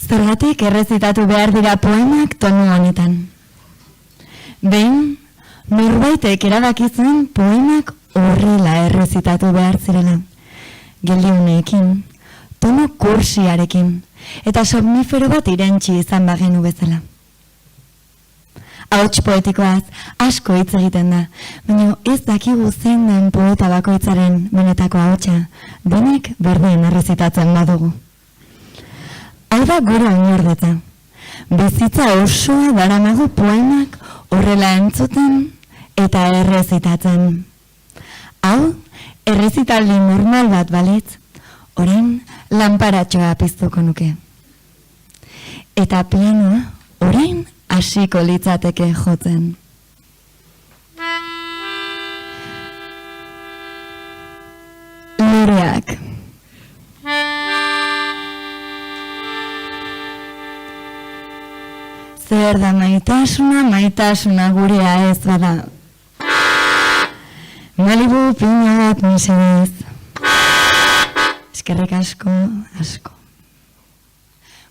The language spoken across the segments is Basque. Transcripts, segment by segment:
Zergatik errezitatu behar dira poemak tonu honetan. Behin, norbaitek erabakizuen poemak horrela errezitatu behar zirela. Geldiuneekin, tono kursiarekin, eta somnifero bat irentsi izan bagenu bezala. Ahots poetikoaz asko hitz egiten da, baina ez dakigu zein den poeta bakoitzaren benetako ahotsa, denek berdin errezitatzen badugu. Hau da gure oinordetza. Bizitza osoa daramagu poemak horrela entzuten eta errezitatzen. Hau, errezitaldi normal bat balitz, orain lanparatxoa piztuko nuke. Eta pianoa orain hasiko litzateke jotzen. Loreak. Zer da maitasuna, maitasuna gurea ez bada. Malibu pina bat mesedez. Eskerrik asko, asko.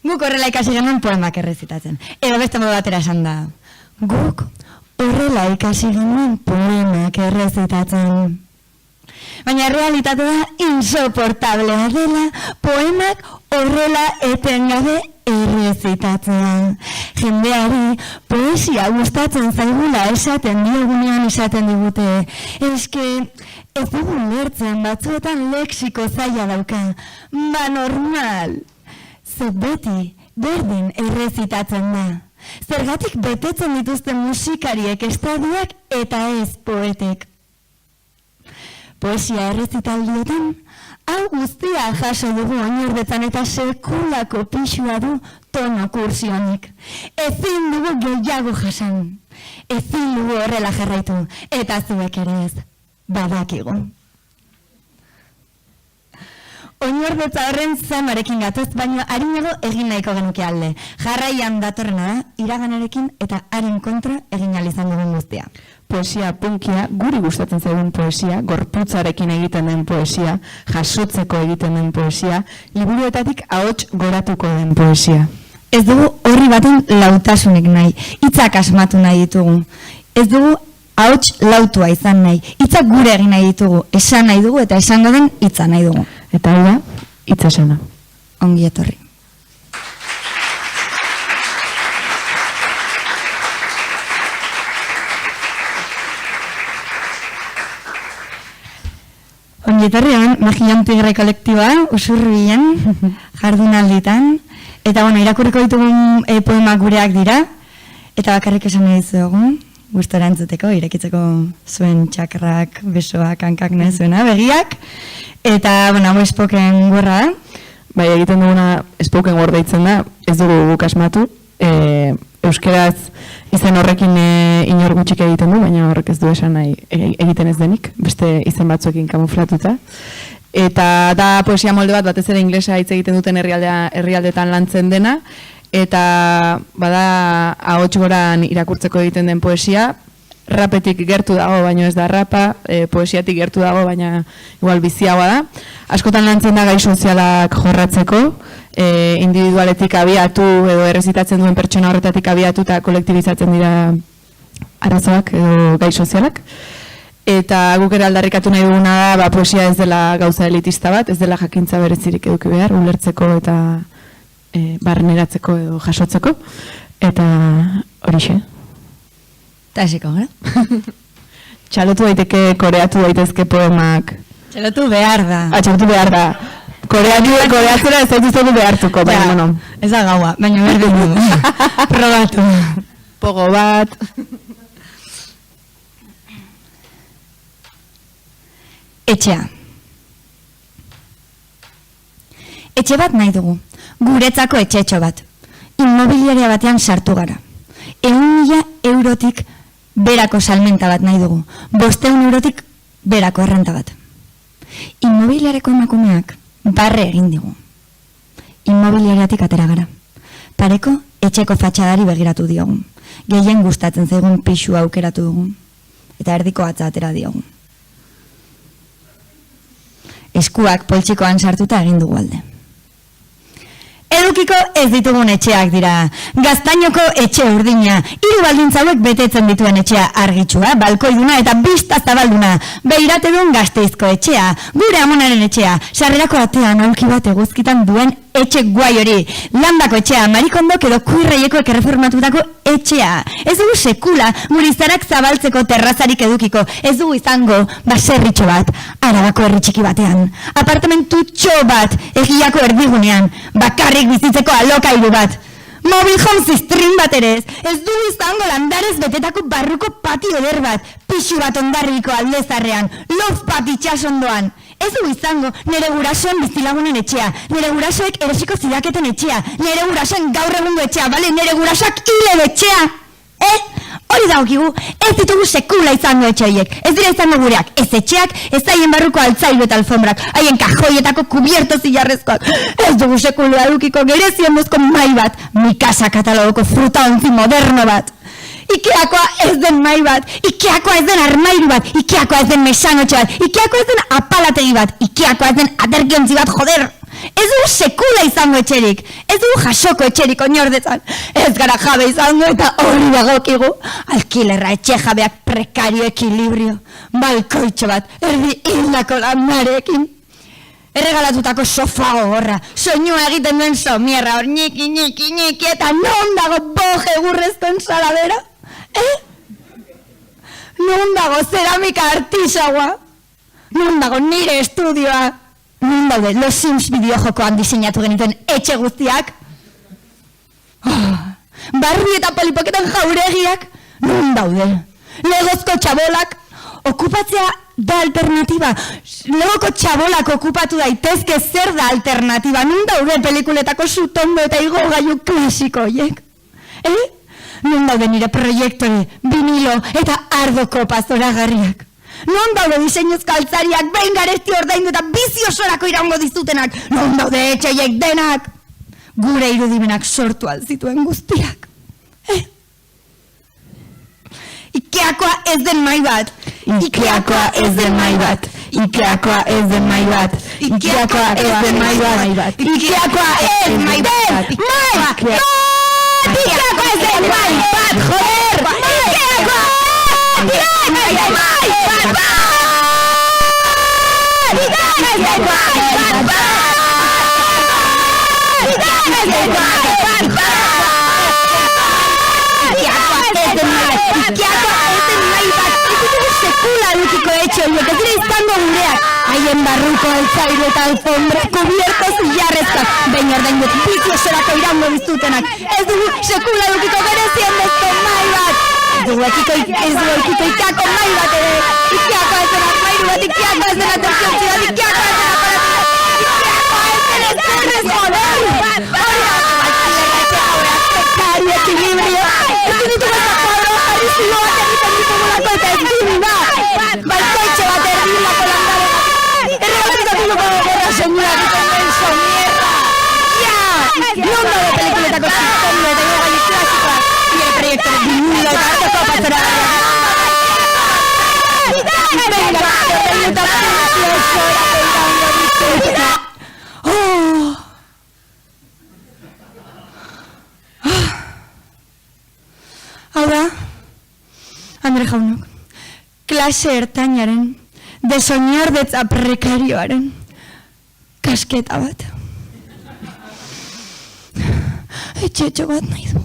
Guk horrela ikasi genuen poemak errezitatzen. Edo beste modu batera esan da. Guk horrela ikasi genuen poemak errezitatzen. Baina realitatea insoportablea dela poemak horrela etengabe errezitatzen. Jendeari poesia gustatzen zaigula esaten diogunean esaten digute. Eske ez dugu lertzen batzuetan lexiko zaila dauka. Ba normal. Ze beti berdin errezitatzen da. Zergatik betetzen dituzten musikariek estadiak eta ez poetek. Poesia errezitaldietan, hau guztia jaso dugu oinordetzan eta sekulako pixua du tono kursionik. Ezin dugu gehiago jasan. Ezin dugu horrela jarraitu, eta zuek ere ez, badakigu. Oinordetza horren zamarekin gatoz, baina harinago egin nahiko genuke alde. Jarraian datorrena da, iraganarekin eta haren kontra egin alizan dugun guztia. Poesia punkia, guri gustatzen zaigun poesia, gorputzarekin egiten den poesia, jasotzeko egiten den poesia, liburuetatik ahots goratuko den poesia. Ez dugu horri baten lautasunik nahi, hitzak asmatu nahi ditugu. Ez dugu ahots lautua izan nahi, hitzak gure egin nahi ditugu, esan nahi dugu eta esango den hitza nahi dugu. Eta hau da, hitz esana. Ongi etorri. Ongi etorrian, Magian Tigre kolektiba, Usurbilen, jardunalditan, eta irakurriko ditugun poemak gureak dira, eta bakarrik esan nahi dizuegu, gustora entzuteko, irekitzeko zuen txakarrak, besoak, hankak nezuena, begiak, eta, hau spoken gorra da. Bai, egiten duguna spoken word deitzen da, ez dugu guk asmatu, euskeraz izen horrekin inor gutxik egiten du, baina horrek ez du esan nahi egiten ez denik, beste izen batzuekin kamuflatuta. Eta da poesia molde bat, batez ere inglesa hitz egiten duten herrialdetan lantzen dena, eta bada ahots goran irakurtzeko egiten den poesia, rapetik gertu dago, baino ez da rapa, poesiatik gertu dago, baina igual biziagoa da. Askotan lantzen da gai sozialak jorratzeko, individualetik abiatu edo errezitatzen duen pertsona horretatik abiatu eta kolektibizatzen dira arazoak edo gai sozialak. Eta guk ere aldarrikatu nahi duguna da, poesia ez dela gauza elitista bat, ez dela jakintza berezirik eduki behar, ulertzeko eta barneratzeko edo jasotzeko, eta horixe. Eta esiko, gara? Txalotu daiteke, koreatu daitezke poemak. Txalotu behar da. Txalotu behar da. Koreatzera ez dut behartuko, baina, bueno. Ez da gaua, baina berdin du. Probatu. Pogo bat. Etxea. Etxe bat nahi dugu. Guretzako etxetxo bat. Inmobiliaria batean sartu gara. 100.000 eurotik berako salmenta bat nahi dugu. 500 eurotik berako errenta bat. Inmobiliareko emakumeak barre egin digu. Inmobiliariatik atera gara. Pareko etxeko fatxadari begiratu diogu. Gehien gustatzen zaigun pixua aukeratu dugu. Eta erdiko atza atera diogu. Eskuak poltsikoan sartuta egin dugu alde. edukiko ez ditugun etxeak dira. Gaztainoko etxe urdina, 3 baldintza hauek betetzen dituen etxea, argitsua, balkoiduna eta bista zabalduna, Beiratedun Gasteizko etxea, gure amonaren etxea, sarrerako atean aulki bat eguzkitan duen etxe guai hori, Landako etxea, Marikondok edo Kuirreiekoek erreformatutako etxea. Ez dugu sekula murizarak zabaltzeko terrazarik edukiko, ez dugu izango baserritxo bat, Arabako herri txiki batean, apartamentutxo bat, egiako erdigunean, bakarrik bizitzeko alokairu bat, Mobile home stream bat ere ez dugu izango landarez betetako barruko patio eder bat, pixu bat ondarriko aldezarrean, love pat itxasondoan. Ez dugu izango nire gurasoen bizilagunen etxea, nire gurasoek erosiko zidaketen etxea, nire gurasoen gaur egungo etxea, bale, nire gurasoak hile etxea. Hori dagokigu, ez ditugu sekula izango etxe horiek, ez dira izango gureak, ez etxeak, ez haien barruko altzailu eta alfombrak, haien kajoietako kubierto zilarrezkoak, ez dugu sekula edukiko gerezien bozko mai bat, Mikasa katalogoko fruta ontzi moderno bat. Ikeakoa ez den mai bat, Ikeakoa ez den armairu bat, Ikeakoa ez den mesanotxe bat, Ikeakoa ez den apalategi bat, Ikeakoa ez den aterkiontzi bat, joder! Ez dugu sekula izango etxerik, ez dugu jasoko etxerik oinordetzan, ez gara jabe izango eta hori dagokigu, alkilerra etxe jabeak prekario ekilibrio, balkoitxo bat, erdi hildako landarekin, erregalatutako sofa gogorra, soinua egiten duen somierra hor niki eta non dago boje gurrezko ensaladera? Non dago zeramika artisaua? Non dago nire estudioa? Non daude Los Sims bideojokoan diseinatu genituen etxe guztiak? Barri eta polipoketan jauregiak? Non daude? Legozko txabolak? Okupatzea da alternatiba. Legoko txabolak okupatu daitezke zer da alternatiba. Non daude pelikuletako sutondo eta igogailu klasiko horiek? Non daude nire proiektore, vinilo eta ardokopa zoragarriak? Non daude diseinuzko altzariak, behin garesti ordaindu eta bizi osorako iraungo dizutenak? Non daude etxeiek denak? Gure irudimenak sortu alzituen guztiak. Ikeakoa ez den mai bat. Ikeakoa ez den mai bat. Ikeakoa ez den mai bat. Ikeakoa ez den mai bat. Ikeakoa ez mai bat. Ikeakoa ez den mai bat, joder! Ikeakoa! Sekula edukiko etxe horiek, ez dira izango gureak. Haien barruko altzairu eta alfombra, kubierto zilarrezkak, behin ordaindu bizi osorako iraungo dizutenak. Ez dugu sekula edukiko gerezien bezko mai bat. Ez dugu ekiko Ikeako mai bat ere. Ikeako ez den armairu bat, Ikeako ez den aterkiontzi bat, Ikeako ez den aparatik bat, Ikeako ez den ezerrez joder. Hori da, alkilerra etxe haueak, pekario, ekilibrio. Ez ditugu ez da kuadro, jarrizilo bat egiten ditugulako eta ez din da. Balkoitxe bat erdilako landare bat. Erregalatutako gogorra soinua egiten den somierra. Non daude pelikuletako sutondo eta igogailu klasikoak. Nire proiektore vinilo eta arteko patzera. Venga, ordaindu eta bizi osorako iraungo dizutenak. Hau da, Andre jaunok, klase ertainaren, desoinordetza prekarioaren, kasketa bat. Etxetxo bat nahi du.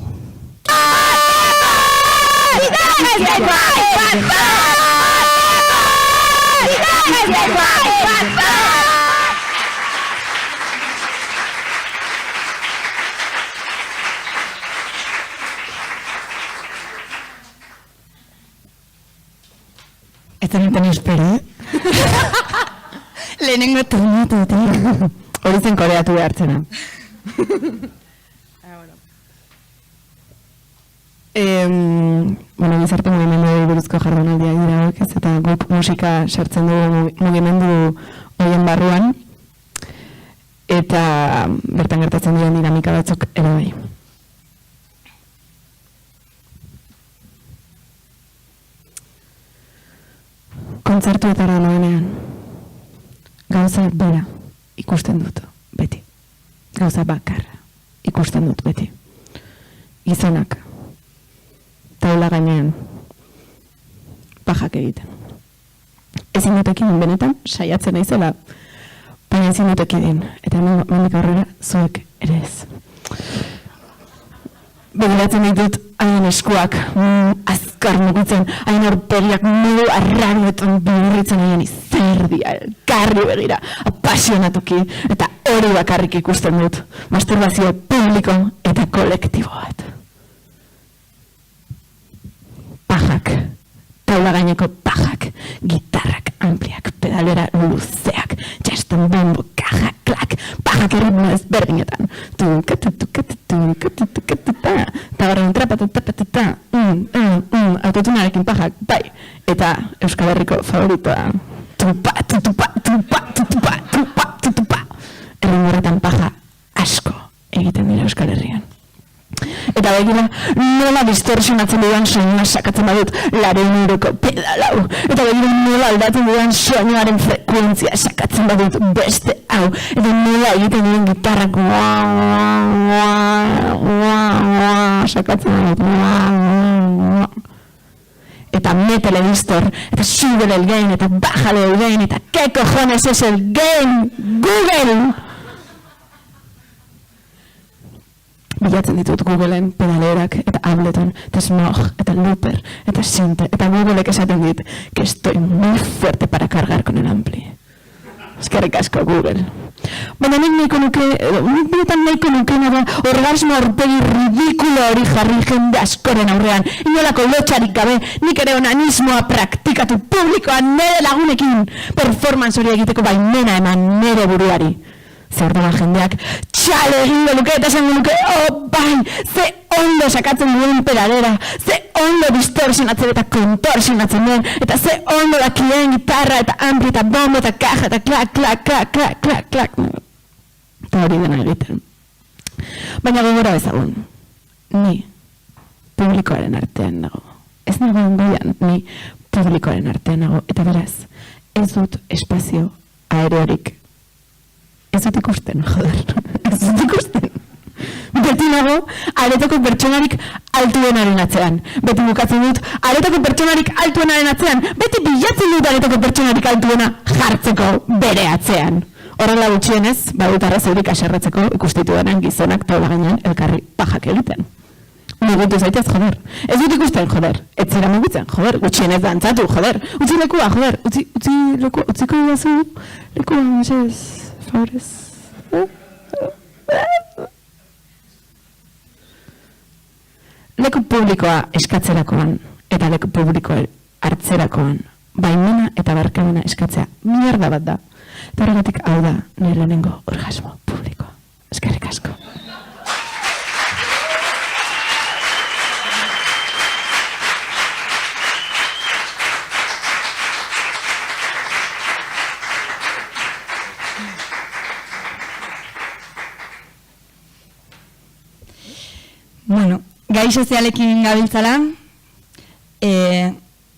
Eta neten espero, Lehenengo tonatu, tío. Hori zen koreatu behartzena. Bueno, gizarte mugimenduei buruzko jardunaldiak dira hauek, ez, eta guk musika sartzen dugu mugimendu horien barruan, eta bertan gertatzen diren dinamika batzuk ere bai. Kontzertuetara noenean, gauza bera ikusten dut, beti. Gauza bakarra. ikusten dut beti. Gizonak, taula gainean, pajak egiten. Ezin dut ekidin benetan, saiatzen naizela, baina ezin dut ekidin. Eta mendik aurrera, zuek ere ez. Begiratzen ditut haien eskuak, azkar mugitzen, haien aurpegiak modu arrabietan bihurritzen haien izerdia, elkarri begira, apasionatuki, eta hori bakarrik ikusten dut, masturbazio publiko eta kolektibo bat. Pajak, taula gaineko pajak, gitarrak ampliak, pedalera luzeak, jaston bombo, kaja, klak, pajak erritmo ezberdinetan. Eta horren trapatata, autotunarekin pajak, bai, eta Euskal Herriko favoritoa. Tupa, tutupa, tupa, tutupa, tupa, tutupa. Erritmo horretan paja asko egiten dira Euskal Herrian. Eta begira, nola distorsionatzen dudan soinua sakatzen badut 100 pedalau. Eta begira, nola aldatzen dudan soinuaren frekuentzia sakatzen badut beste hau. Eta nola egiten duen gitarrak sakatzen badut. Eta métele distor, eta súbele el gain, eta bájale el gain, eta ¿qué cojones es el gain? Google! Bilatzen ditut Googleen pedalerak, eta Ableton, eta Smog, eta Looper, eta Synth, eta Googleek esaten dit que estoy muy fuerte para cargar con el ampli. Eskerrik asko, Google. Baina nik nahiko nuke da orgasmo aurpegi ridikulo hori jarri jende askoren aurrean. Inolako lotxarik gabe, nik ere onanismoa praktikatu publikoan nire lagunekin. Performance hori egiteko baimena eman nire buruari. Zer dela jendeak, txale egingo luke eta esango luke, oh bai, ze ondo sakatzen duen pedalera, ze ondo distorsionatzen eta kontorsionatzen duen, eta ze ondo dakien gitarra eta ampli eta bombo eta kaja eta klak, klak, klak, klak, klak, klak. Eta hori dena egiten. Baina gogora bezagun, ni publikoaren artean nago. Ez nago ondoian, ni publikoaren artean nago. Eta beraz, ez dut espazio aereorik. Ez dut ikusten, joder. Ez dut ikusten. Beti nago, aretoko pertsonarik altuenaren atzean. Beti bukatzen dut, aretoko pertsonarik altuenaren atzean. Beti bilatzen dut aretoko pertsonarik altuena jartzeko bere atzean. Horrela gutxienez, badut arrazoirik aserretzeko ikustitu denen gizonak taula gainean elkarri pajak egiten. Mugitu zaitez, joder. Ez dut ikusten, joder. Ez zera mugitzen, joder. Gutxienez dantzatu, joder. Utzi lekua, joder. Utziko idazu lekua, mesez. Favorez. Leku publikoa eskatzerakoan eta leku publikoa hartzerakoan baimena eta barkamena eskatzea mierda bat da. Eta horregatik hau da nire lehenengo orgasmo publikoa. Eskerrik asko. Bueno, gai sozialekin gabiltzala,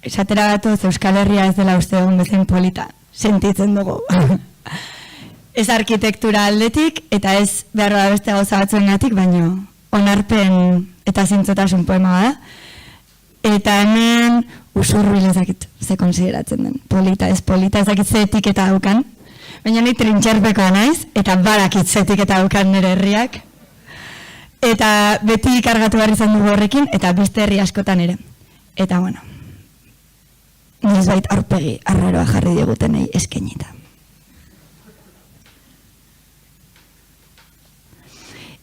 esatera gatoz Euskal Herria ez dela uste egun bezain polita, sentitzen dugu. Ez arkitektura aldetik, eta ez behar da beste gauza batzuengatik, baino onarpen eta zintzotasun poema da. Eta hemen usurbil ezakit ze konsideratzen den, polita, ezakit ze etiketa daukan, baina ni trintxerpekoa naiz, eta barakit ze etiketa daukan nire herriak. Eta beti kargatu behar izan dugu horrekin, eta beste herri askotan ere. Eta bueno, niz bait aurpegi arraroa jarri digutenei eskainita.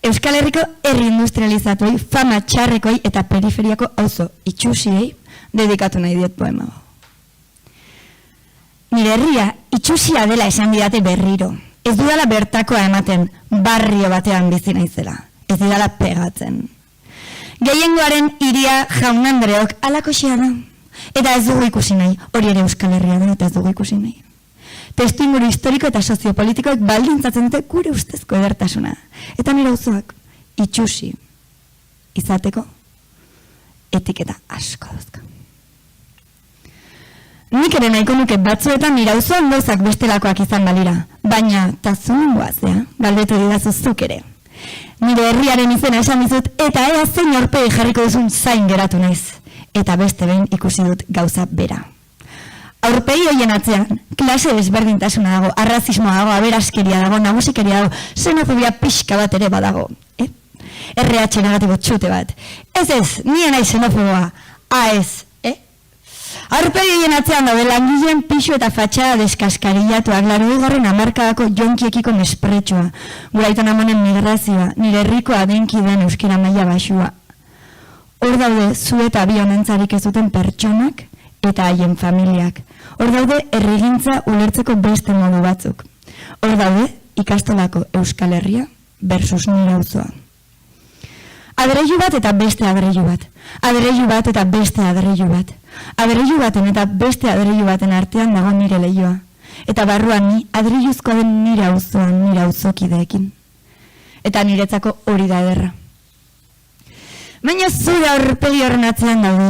Euskal Herriko herri industrializatuei, fama txarrekoi eta periferiako auzo itxusiei dedikatu nahi diet poema. Nire herria itxusia dela esan didate berriro. Ez dudala bertakoa ematen, barrio batean bizi naizela. Ez didala pegatzen. Gehiengoaren hiria jaun Andreok alakoxea da. Eta ez dugu ikusi nahi, hori ere Euskal Herria da eta ez dugu ikusi nahi. Testuinguru historiko eta soziopolitikoek baldintzatzen dute gure ustezko edertasuna. Eta nire auzoak itxusi izateko etiketa asko duzka. Nik ere nahiko nuke batzuetan nire auzoan gauzak bestelakoak izan balira, baina tazun guazea, galdetu didazu zuk ere. Nire herriaren izena esan dizut, eta ea zein aurpegi jarriko duzun zain geratu naiz. Eta beste behin ikusi dut gauza bera. Aurpegi hoien atzean, klase desberdintasuna dago, arrazismoa dago, aberaskeria dago, nagusikeria dago, xenofobia pixka bat ere badago. RH negatibo txute bat. Ez, nien nahi xenofoboa. Ez, Aurpegi hoien atzean daude langileen pixu eta fatxada deskaskariatuak, 80. hamarkadako jonkiekiko mespretxua, gure aiton amonen migrazioa, nire herrikoa denki den euskera maila baxua. Hor daude zu eta bi honentzarik ez duten pertsonak eta haien familiak. Hor daude herrigintza ulertzeko beste modu batzuk. Hor daude ikastolako Euskal Herria versus nire auzoa. Adreilu bat eta beste adreilu bat. Adreilu bat eta beste adreilu bat. Adreilu baten eta beste adreilu baten artean dago nire lehioa. Eta barruan ni adreiluzko den nire auzoan, nire auzokideekin. Eta niretzako hori da ederra. Baina zure aurpegi horren atzean daude,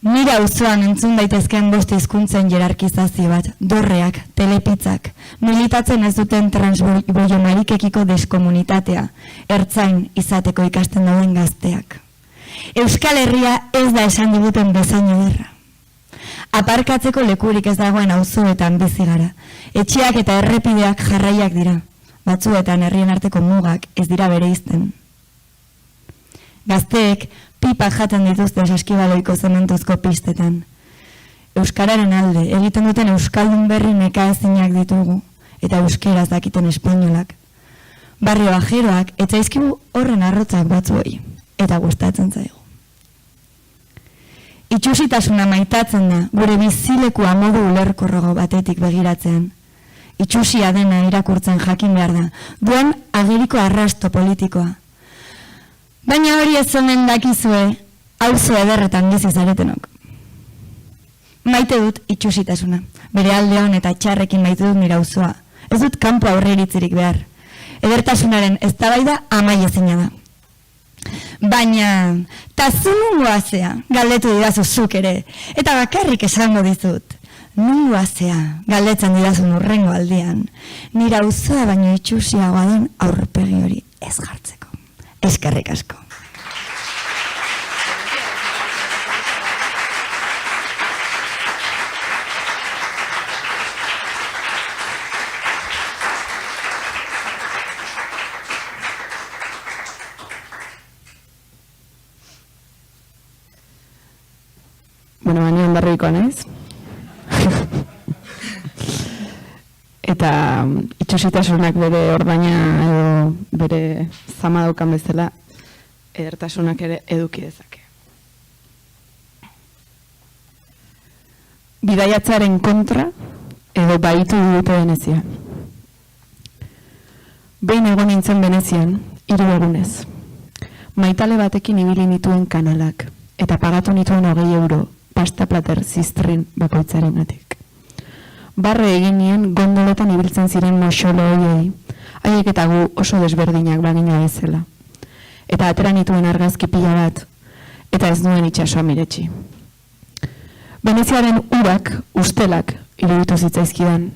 nire auzoan entzun daitezkeen bost hizkuntzen jerarkizazio bat, dorreak, telepitzak, militatzen ez duten transboiomarikekiko deskomunitatea, ertzain izateko ikasten dauden gazteak. Euskal Herria ez da esan diguten bezain ederra. Aparkatzeko lekurik ez dagoen auzoetan bizi gara. Etxeak eta errepideak jarraiak dira. Batzuetan herrien arteko mugak ez dira bereizten. Gazteek pipa jaten dituzte saskibaloiko zementuzko pistetan. Euskararen alde egiten duten euskaldun berri nekaezinak ditugu eta euskeraz dakiten espainolak. Barrio bajeroak etzaizkigu horren arrotzak batzuei eta gustatzen zaigu. Itxusitasuna maitatzen da gure bizilekua modu ulerkorrogo batetik begiratzean. Itxusia dena irakurtzen jakin behar da, duen ageriko arrasto politikoa. Baina hori ez omen dakizue, auzo ederretan bizi zaretenok. Maite dut itxusitasuna, bere aldeon eta txarrekin maite dut nire auzoa. Ez dut kanpo aurreritzirik behar. Edertasunaren eztabaida amaiezina da. Baina, tazu nungoazea, galdetu didazu zuk ere, eta bakarrik esango dizut. Nungoazea, galdetzen didazun urrengo aldean, nire auzoa baino itxusiagoa den aurpegi hori ez jartzeko. Eskerrik asko. Bueno, baina ondarriko naiz. Eta itxusitasunak bere ordaina edo bere zama daukan bezala edertasunak ere eduki dezake. Bidaiatzaren kontra edo baitu dute Venezia. Behin egon nintzen Venezian, 3 egunez. Maitale batekin ibili nituen kanalak eta pagatu nituen 20 euro pasta plater ziztrin bakoitzarengatik. Barre egin nien gondoletan ibiltzen ziren moxolo hoiei, haiek eta gu oso desberdinak bagina bezala. Eta atera nituen argazki pila bat, eta ez nuen itsasoa miretsi. Veneziaren urak, ustelak, iruditu zitzaizkidan,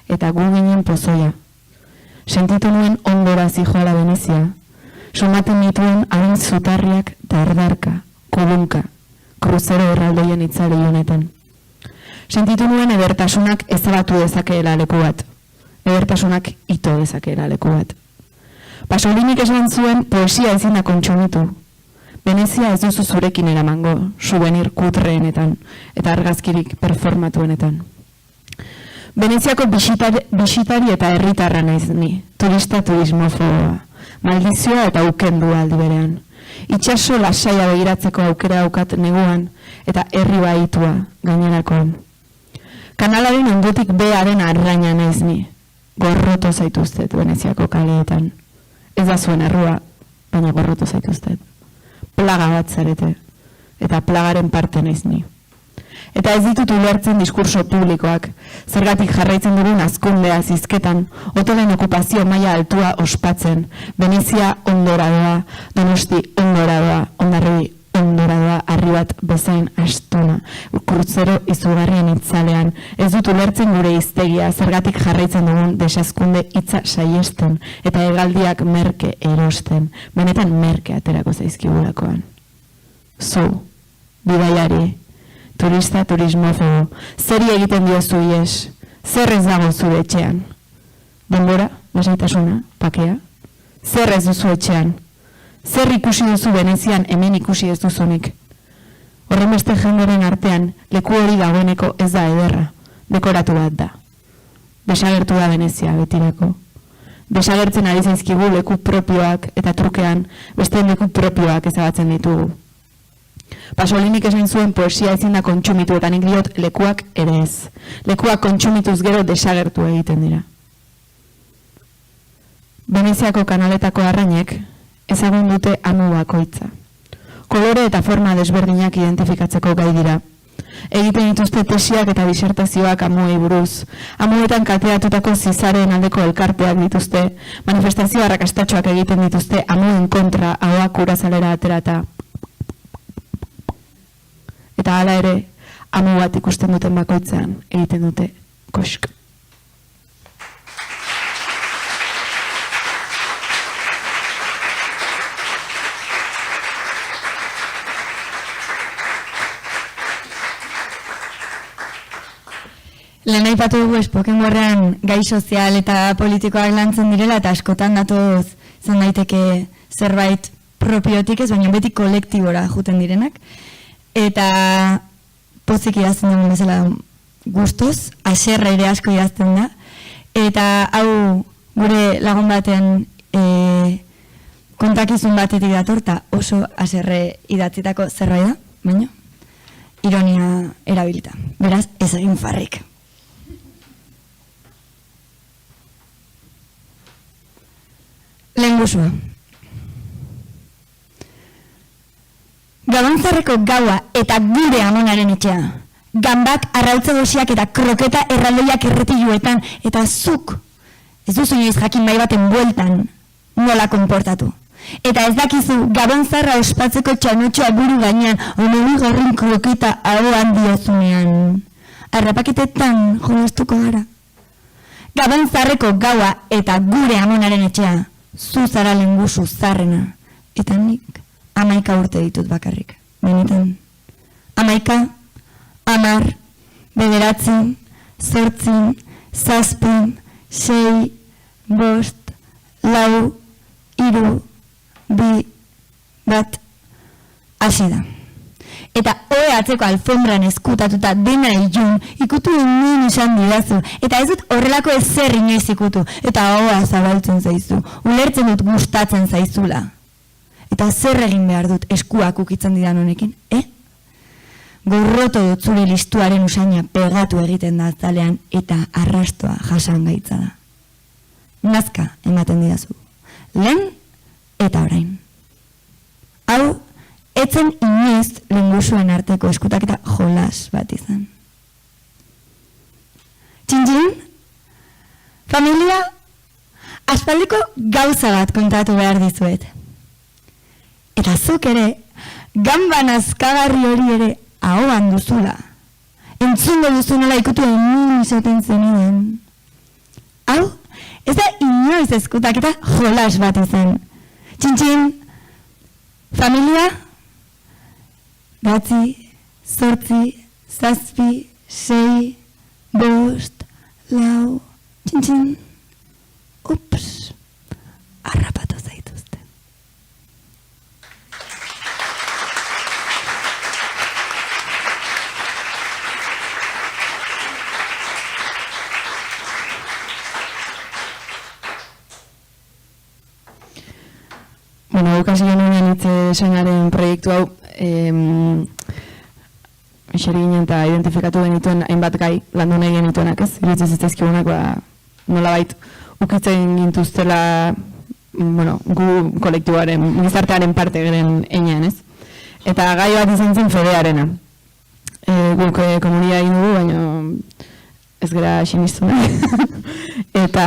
eta gu ginen pozoia. Sentitu nuen ondora zijoala Venezia, somaten nituen hain zutarriak eta erdarka, kulunka, kruzero erraldoien itzari honetan. Sentitu nuen edertasunak ezabatu dezakeela leku bat. Edertasunak ito dezakeela leku bat. Pasolinik esan zuen poesia ezin da kontsumitu. Venezia ez duzu zurekin eramango, souvenir kutreenetan eta argazkirik performatuenetan. Veneziako bisitari eta herritarra naiz ni, turista turismofoboa, maldizioa eta ukendua aldi berean. Itxaso lasaia begiratzeko aukera daukat neguan eta herri baitua gainerakoan. Kanalaren ondotik bearen arraina naiz ni. Gorroto zaituztet Veneziako kaleetan. Ez da zuen errua, baina gorroto zaituztet. Plaga bat zarete, eta plagaren parte naiz ni. Eta ez ditut ulertzen diskurso publikoak, zergatik jarraitzen dugun hazkundea zizketan, hotelen okupazio maila altua ospatzen, Venezia ondora doa, Donosti ondora doa, Hondarribia ondoradoa harri bat bezain astuna, kurtzero izugarrien itzalean. Ez dut ulertzen gure hiztegia, zergatik jarraitzen dugun desazkunde hitza saiesten, eta hegaldiak merke erosten, benetan merke aterako zaizkigulakoan. Zu, bidaiari, turista, turismofobo, zeri egiten diozu ies, zer ez dago zure etxean? Denbora, lasaitasuna, pakea? Zer ez duzu etxean? Zer ikusi duzu Venezian hemen ikusi ez duzunik? Horren beste jenderen artean, leku hori dagoeneko ez da ederra, dekoratu bat da. Desagertu da Venezia betirako. Desagertzen ari zaizkigu leku propioak eta trukean beste leku propioak ezabatzen ditugu. Pasolinik esan zuen poesia ezin da kontsumitu eta nik diot lekuak ere ez. Lekuak kontsumituz gero desagertu egiten dira. Veneziako kanaletako arrainek ezagun dute amu bakoitza. Kolore eta forma desberdinak identifikatzeko gai dira. Egiten dituzte tesiak eta disertazioak amuei buruz. Amuetan kateatutako zizaren aldeko elkarteak dituzte, manifestazio arrakastatxoak egiten dituzte amuen kontra ahoak urazalera aterata. Eta hala ere, amu bat ikusten duten bakoitzean egiten dute kosk. Lehen aipatu dugu Spoken Wordrean gai sozial eta politikoak lantzen direla eta askotan datoz izan daiteke zerbait propiotik ez, baina beti kolektibora juten direnak. Eta pozik idazten dugun bezala gustoz, aserra ere asko idazten da. Eta hau gure lagun baten kontakizun batetik datorta oso aserre idatzitako zerbait da, baina ironia erabilita. Beraz, ez egin farrik. Lehengusua. Gabontzarreko gaua eta gure amonaren etxea. Gambak, arrautza dosiak eta kroketa erraldoiak erretiluetan eta zuk. Ez duzu inoiz jakin bai baten bueltan nola konportatu. Eta ez dakizu gabontzarra ospatzeko txanotxoa buru gainean onelu garrin kroketa ahoan diozunean. Arrapaketetan jolastuko gara. Gabontzarreko gaua eta gure amonaren etxea. Zu zara lehengusu zarrena, eta nik 11 urte ditut bakarrik. Benetan, 11, 10, 9, 8, 7, 6, 5, 4, 3, 2, 1, hasi da. Eta oe atzeko alfombran eskutatuta dena ilun, ikutu nien izan didazu, eta ez dut horrelako ezer inoiz ikutu, eta oa zabaltzen zaizu, ulertzen dut gustatzen zaizula. Eta zer egin behar dut eskuak ukitzen didan honekin, Gorroto dut zure listuaren usaina pegatu egiten da azalean, eta arrastoa jasan gaitza da. Nazka ematen didazu, lehen eta orain. Hau, etzen inoiz lehengusuen arteko eskutaketa jolas bat izan. Txin-txin, familia, aspaldiko gauza bat kontatu behar dizuet. Eta zuk ere, gamba nazkagarri hori ere ahoan duzula. Entzungo duzu nola ikutu egin izaten zeniden. Hau, ez da inoiz eskutaketa jolas bat izan. Txin-txin, familia, 9, 8, 7, 6, 5, 4, txin-txin, ups, harrapatu zaituzte. Bueno, ukasi genuen hitze soinaren proiektu hau, eseri ginen eta identifikatu genituen hainbat gai landu nahi genituenak, ez? Iruditzen zitzaizkigunak, nolabait ukitzen gintuztela, gu kolektiboaren, gizartearen parte geren einean, ez? Eta gai bat izan zen fedearena. Guk komunia egin dugu, baina ez gara sinistuna. Eta,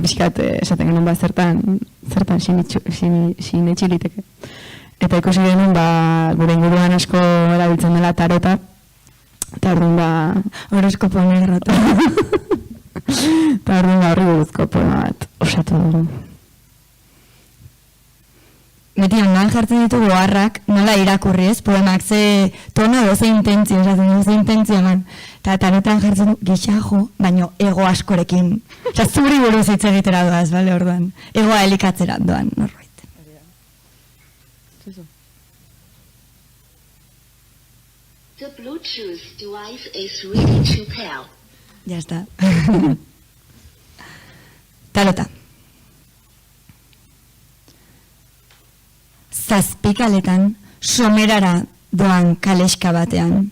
biskat esaten genuen zertan sinetxiliteke. Eta ikusi genuen, gure inguruan asko erabiltzen dela tarota, eta orduan horoskopo negrota. Eta orduan horri buruzko poema bat osatu dugu. Beti ondoan jartzen ditugu harrak, nola irakurri ez, poemak ze tono edo ze intentzio, ze intentzio eman. Eta tarotan jartzen du gixajo, baino ego askorekin. Zuri buruz hitz egitera doaz, bale, orduan. Egoa elikatzera doan, norbait. The Bluetooth device is ready to pair. Ya está. Tarota. Zazpikaletan somerara doan kaleska batean.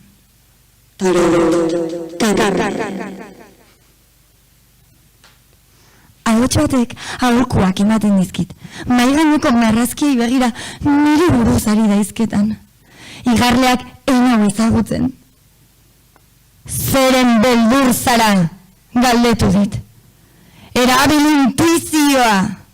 Ahots batek aholkuak ematen dizkit. Maigaineko marrazkiei begira nire buruz ari daizketan. Igarleak hau ezagutzen. Zeren beldur zara galdetu dit. Erabil intuizioa.